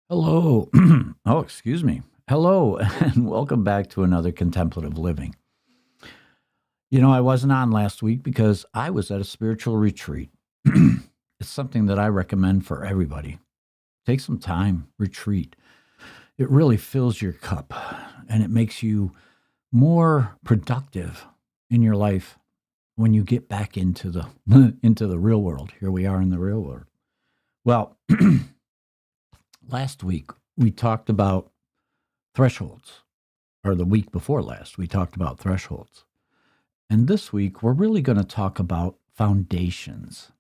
Hello. Oh, excuse me. Hello, and welcome back to another Contemplative Living. I wasn't on last week because I was at a spiritual retreat. It's something that I recommend for everybody. Take some time, retreat. It really fills your cup and it makes you more productive in your life when you get back into the into the real world. Here we are in the real world. Well, last week we talked about thresholds, or the week before last, we talked about thresholds. And this week, we're really going to talk about foundations.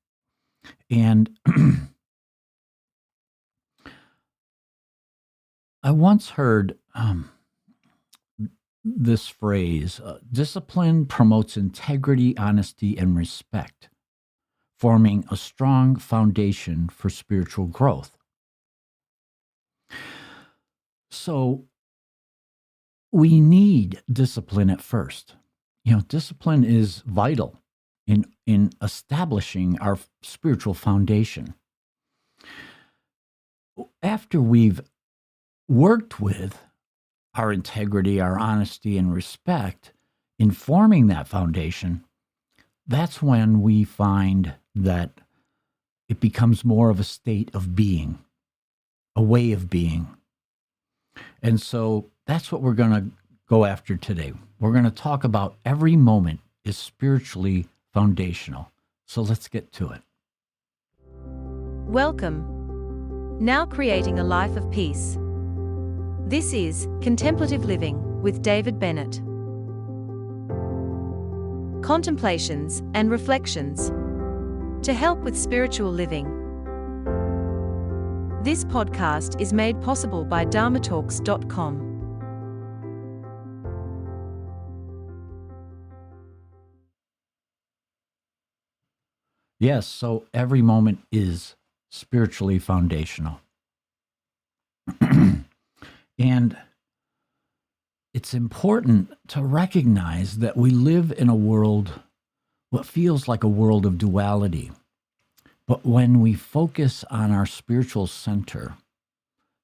And I once heard this phrase discipline promotes integrity, honesty, and respect, forming a strong foundation for spiritual growth. So, we need discipline at first. Discipline is vital in establishing our spiritual foundation. After we've worked with our integrity, our honesty, and respect in forming that foundation, that's when we find that it becomes more of a state of being, a way of being. And so that's what we're going to go after today. We're going to talk about every moment is spiritually foundational. So let's get to it. Welcome. Now creating a life of peace. This is Contemplative Living with David Bennett. Contemplations and reflections to help with spiritual living. This podcast is made possible by dharmatalks.com. Yes, so every moment is spiritually foundational. And it's important to recognize that we live in a world, what feels like a world of duality. But when we focus on our spiritual center,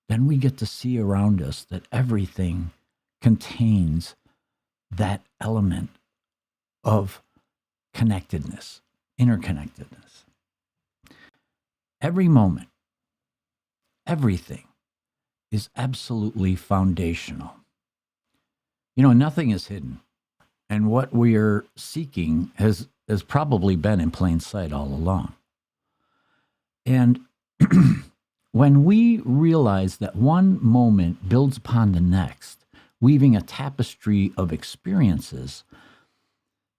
then we get to see around us that everything contains that element of connectedness, interconnectedness. Every moment, everything is absolutely foundational. Nothing is hidden. And what we are seeking has probably been in plain sight all along. And when we realize that one moment builds upon the next, weaving a tapestry of experiences,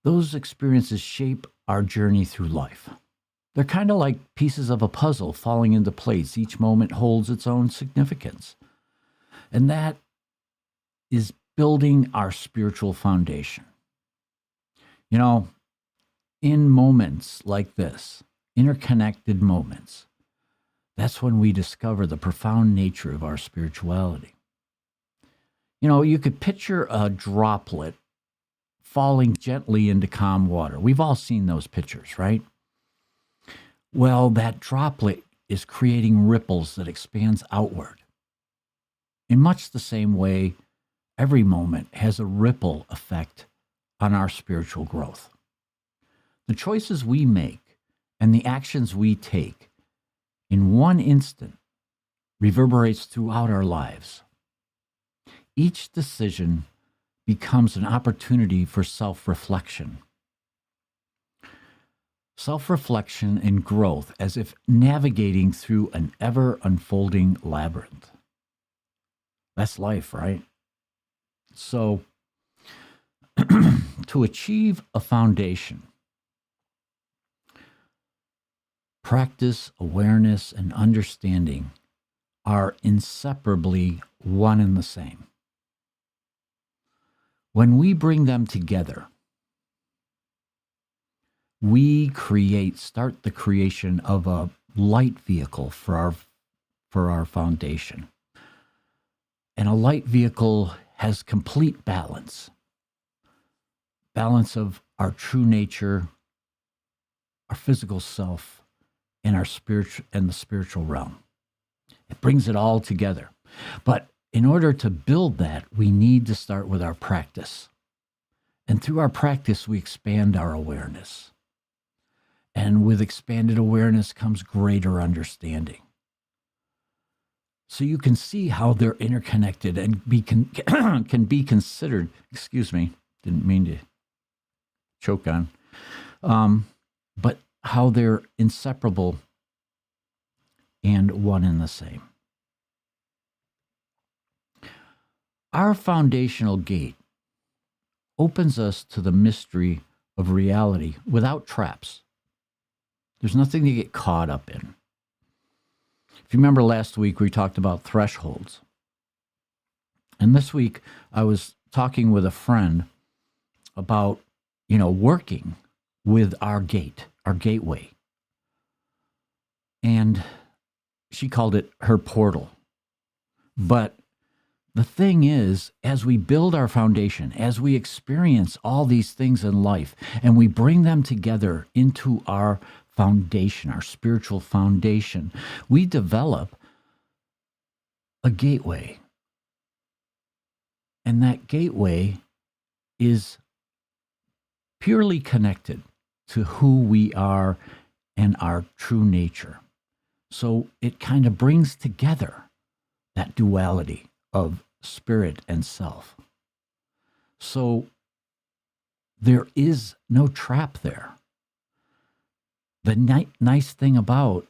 those experiences shape our journey through life. They're kind of like pieces of a puzzle falling into place. Each moment holds its own significance. And that is building our spiritual foundation. In moments like this, interconnected moments, that's when we discover the profound nature of our spirituality. You could picture a droplet falling gently into calm water. We've all seen those pictures, right? Well, that droplet is creating ripples that expands outward. In much the same way, every moment has a ripple effect on our spiritual growth. The choices we make and the actions we take in one instant reverberates throughout our lives. Each decision becomes an opportunity for self-reflection. Self-reflection and growth as if navigating through an ever-unfolding labyrinth. That's life, right? So, to achieve a foundation, practice, awareness, and understanding are inseparably one and the same. When we bring them together, we start the creation of a light vehicle for our foundation. And a light vehicle has complete balance of our true nature, our physical self, and the spiritual realm. It brings it all together. But in order to build that, we need to start with our practice. And through our practice, we expand our awareness. And with expanded awareness comes greater understanding. So you can see how they're interconnected and can be considered, excuse me, didn't mean to choke on, but how they're inseparable and one and the same. Our foundational gate opens us to the mystery of reality without traps. There's nothing to get caught up in. If you remember last week, we talked about thresholds. And this week, I was talking with a friend about, working with our gate, our gateway. And she called it her portal. But the thing is, as we build our foundation, as we experience all these things in life, and we bring them together into our foundation, our spiritual foundation, we develop a gateway. And that gateway is purely connected to who we are and our true nature. So it kind of brings together that duality of spirit and self. So there is no trap there. The nice thing about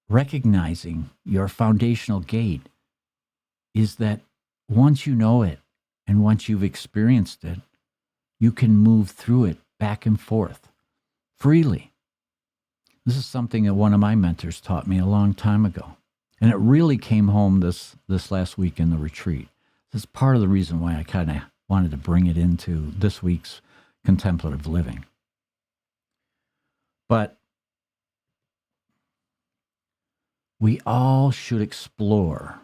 recognizing your foundational gate is that once you know it and once you've experienced it, you can move through it back and forth freely. This is something that one of my mentors taught me a long time ago. And it really came home this last week in the retreat. This is part of the reason why I kind of wanted to bring it into this week's Contemplative Living. But we all should explore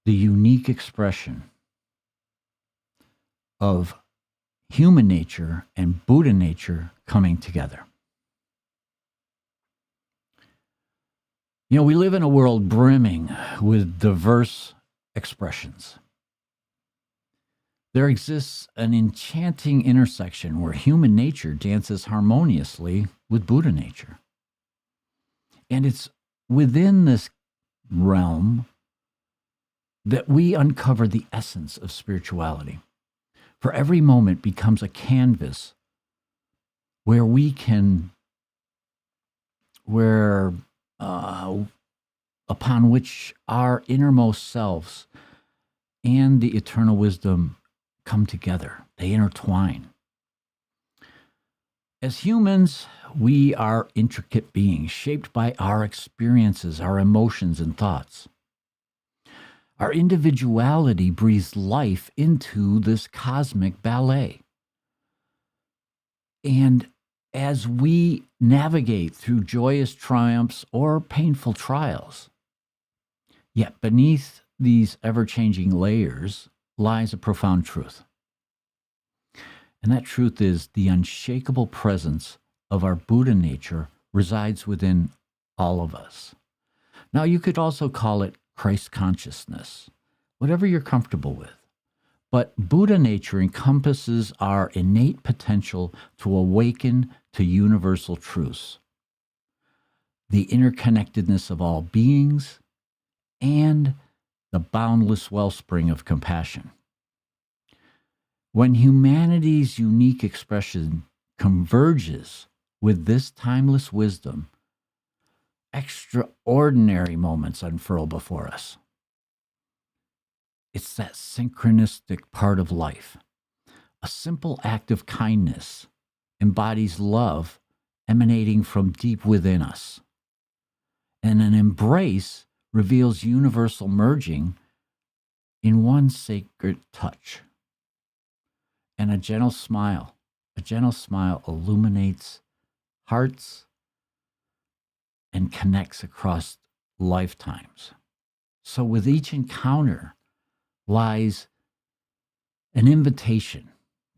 the unique expression of human nature and Buddha nature coming together. We live in a world brimming with diverse expressions. There exists an enchanting intersection where human nature dances harmoniously with Buddha nature. And it's within this realm that we uncover the essence of spirituality. For every moment becomes a canvas where upon which our innermost selves and the eternal wisdom come together. They intertwine. As humans, we are intricate beings shaped by our experiences, our emotions, and thoughts. Our individuality breathes life into this cosmic ballet. And as we navigate through joyous triumphs or painful trials, yet beneath these ever-changing layers lies a profound truth. And that truth is the unshakable presence of our Buddha nature resides within all of us. Now, you could also call it Christ consciousness, whatever you're comfortable with. But Buddha nature encompasses our innate potential to awaken to universal truths, the interconnectedness of all beings, and the boundless wellspring of compassion. When humanity's unique expression converges with this timeless wisdom, extraordinary moments unfurl before us. It's that synchronistic part of life. A simple act of kindness embodies love emanating from deep within us. And an embrace reveals universal merging in one sacred touch. And a gentle smile illuminates hearts and connects across lifetimes. So with each encounter lies an invitation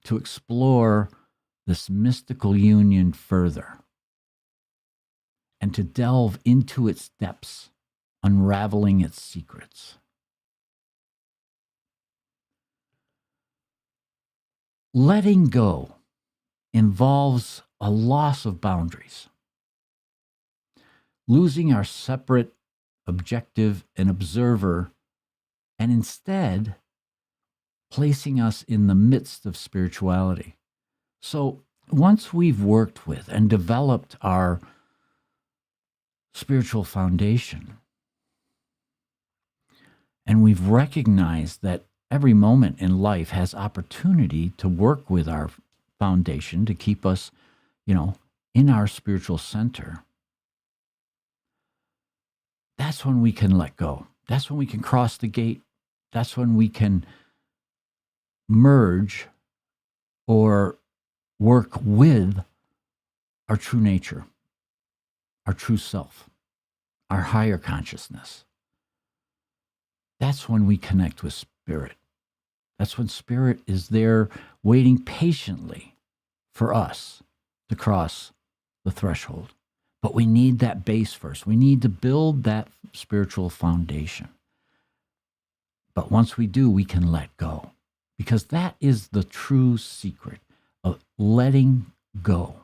to explore this mystical union further and to delve into its depths unraveling its secrets. Letting go involves a loss of boundaries, losing our separate objective and observer, and instead placing us in the midst of spirituality. So once we've worked with and developed our spiritual foundation, and we've recognized that every moment in life has opportunity to work with our foundation to keep us, in our spiritual center, that's when we can let go. That's when we can cross the gate. That's when we can merge or work with our true nature, our true self, our higher consciousness. That's when we connect with spirit. That's when spirit is there waiting patiently for us to cross the threshold. But we need that base first. We need to build that spiritual foundation. But once we do, we can let go, because that is the true secret of letting go.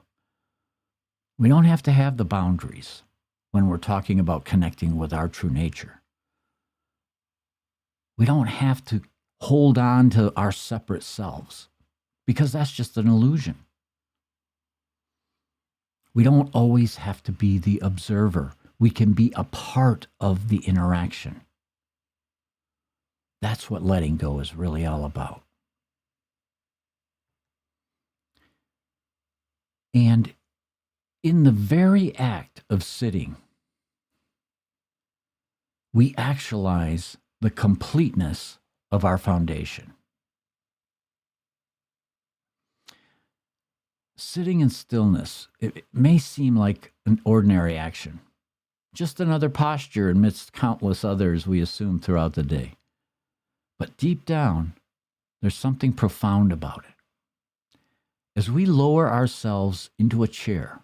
We don't have to have the boundaries when we're talking about connecting with our true nature. We don't have to hold on to our separate selves, because that's just an illusion. We don't always have to be the observer. We can be a part of the interaction. That's what letting go is really all about. And in the very act of sitting, we actualize the completeness of our foundation. Sitting in stillness, it may seem like an ordinary action, just another posture amidst countless others we assume throughout the day. But deep down, there's something profound about it. As we lower ourselves into a chair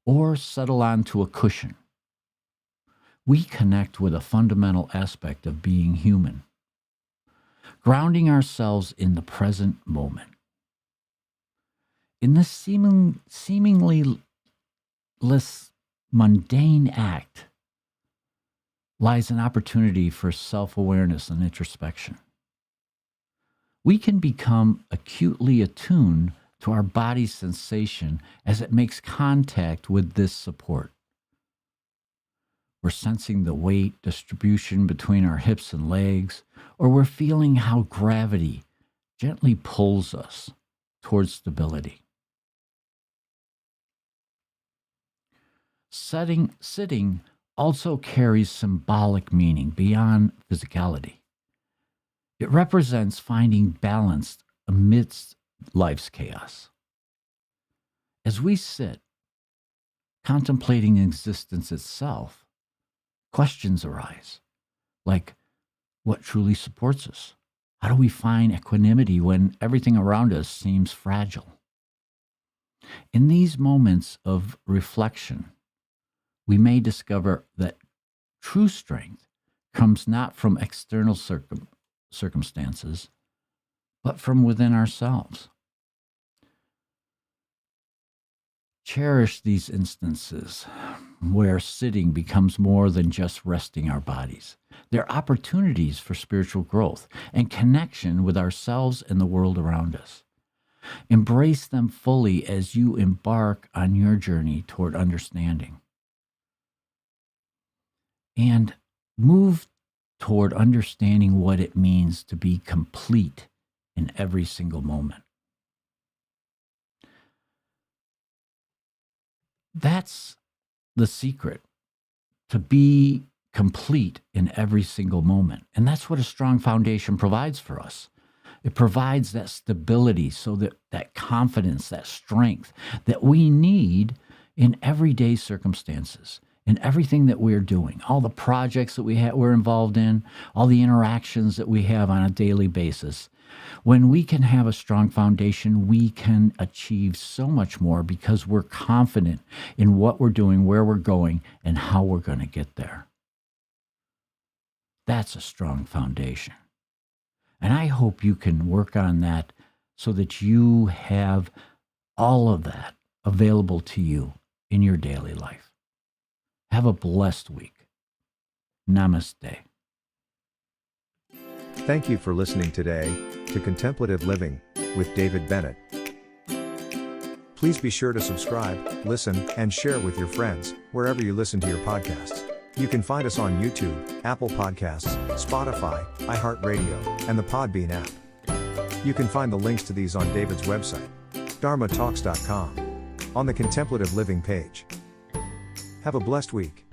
or settle onto a cushion, we connect with a fundamental aspect of being human, grounding ourselves in the present moment. In this seemingly less mundane act lies an opportunity for self-awareness and introspection. We can become acutely attuned to our body's sensation as it makes contact with this support. We're sensing the weight distribution between our hips and legs, or we're feeling how gravity gently pulls us towards stability. Sitting also carries symbolic meaning beyond physicality. It represents finding balance amidst life's chaos. As we sit, contemplating existence itself, questions arise, like what truly supports us? How do we find equanimity when everything around us seems fragile? In these moments of reflection, we may discover that true strength comes not from external circumstances, but from within ourselves. Cherish these instances where sitting becomes more than just resting our bodies. They're opportunities for spiritual growth and connection with ourselves and the world around us. Embrace them fully as you embark on your journey toward understanding. And move toward understanding what it means to be complete in every single moment. That's the secret, to be complete in every single moment. And that's what a strong foundation provides for us. It provides that stability, so that confidence, that strength that we need in everyday circumstances, in everything that we're doing, all the projects that we're involved in, all the interactions that we have on a daily basis. When we can have a strong foundation, we can achieve so much more because we're confident in what we're doing, where we're going, and how we're going to get there. That's a strong foundation. And I hope you can work on that so that you have all of that available to you in your daily life. Have a blessed week. Namaste. Thank you for listening today to Contemplative Living with David Bennett. Please be sure to subscribe, listen, and share with your friends wherever you listen to your podcasts. You can find us on YouTube, Apple Podcasts, Spotify, iHeartRadio, and the Podbean app. You can find the links to these on David's website, dharmatalks.com, on the Contemplative Living page. Have a blessed week.